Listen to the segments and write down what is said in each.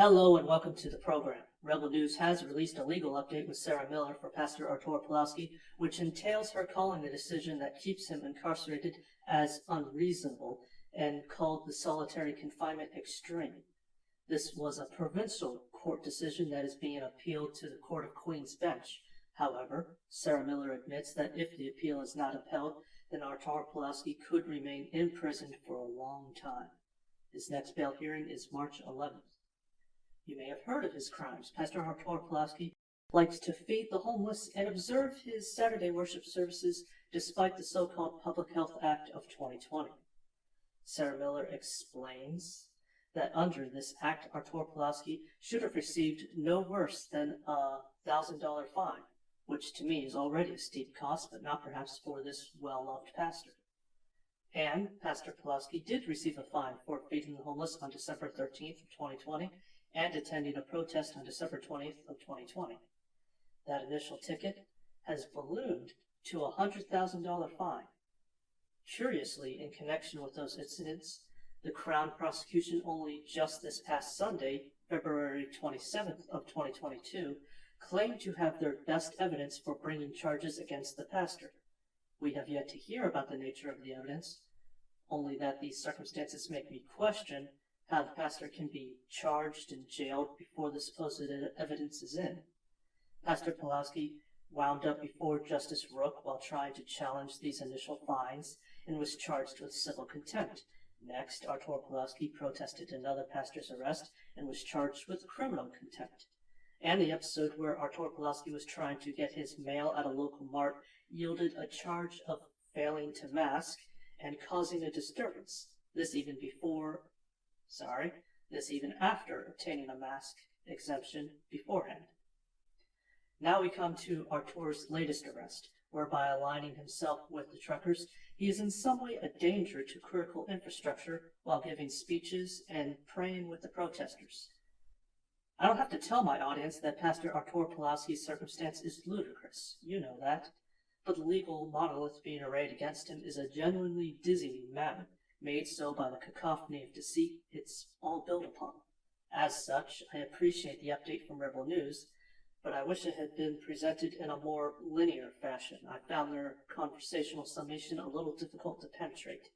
Hello and welcome to the program. Rebel News has released a legal update with Sarah Miller for Pastor Artur Pawlowski, which entails her calling the decision that keeps him incarcerated as unreasonable and called the solitary confinement extreme. This was a provincial court decision that is being appealed to the Court of Queen's Bench. However, Sarah Miller admits that if the appeal is not upheld, then Artur Pawlowski could remain imprisoned for a long time. His next bail hearing is March 11th. You may have heard of his crimes. Pastor Artur Pawlowski likes to feed the homeless and observe his Saturday worship services despite the so-called Public Health Act of 2020. Sarah Miller explains that under this act, Artur Pawlowski should have received no worse than a $1,000 fine, which to me is already a steep cost, but not perhaps for this well-loved pastor. And Pastor Pawlowski did receive a fine for feeding the homeless on December 13th of 2020 and attending a protest on December 20th of 2020. That initial ticket has ballooned to a $100,000 fine. Curiously, in connection with those incidents, the Crown prosecution only just this past Sunday, February 27th of 2022, claimed to have their best evidence for bringing charges against the pastor. We have yet to hear about the nature of the evidence, only that these circumstances make me question how the pastor can be charged and jailed before the supposed evidence is in. Pastor Pawlowski wound up before Justice Rook while trying to challenge these initial fines and was charged with civil contempt. Next, Artur Pawlowski protested another pastor's arrest and was charged with criminal contempt. And the episode where Artur Pawlowski was trying to get his mail at a local mart yielded a charge of failing to mask and causing a disturbance. This even after obtaining a mask exemption beforehand. Now we come to Artur's latest arrest, where by aligning himself with the truckers, he is in some way a danger to critical infrastructure while giving speeches and praying with the protesters. I don't have to tell my audience that Pastor Artur Pawlowski's circumstance is ludicrous. You know that. But the legal monolith being arrayed against him is a genuinely dizzying matter, made so by the cacophony of deceit it's all built upon. As such, I appreciate the update from Rebel News, but I wish it had been presented in a more linear fashion. I found their conversational summation a little difficult to penetrate.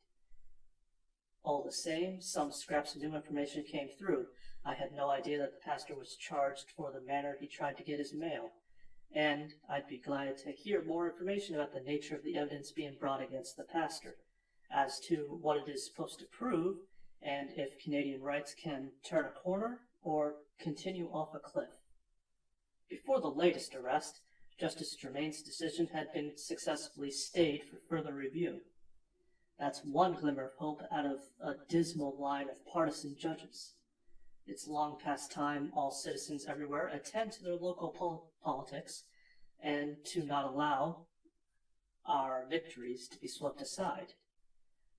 All the same, some scraps of new information came through. I had no idea that the pastor was charged for the manner he tried to get his mail, and I'd be glad to hear more information about the nature of the evidence being brought against the pastor, as to what it is supposed to prove, and if Canadian rights can turn a corner or continue off a cliff. Before the latest arrest, Justice Germain's decision had been successfully stayed for further review. That's one glimmer of hope out of a dismal line of partisan judges. It's long past time all citizens everywhere attend to their local politics and to not allow our victories to be swept aside.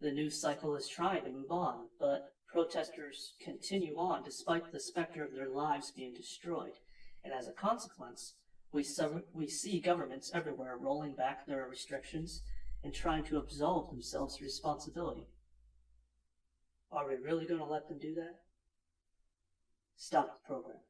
The news cycle is trying to move on, but protesters continue on despite the specter of their lives being destroyed, and as a consequence, we see governments everywhere rolling back their restrictions and trying to absolve themselves of responsibility. Are we really going to let them do that? Stop the program.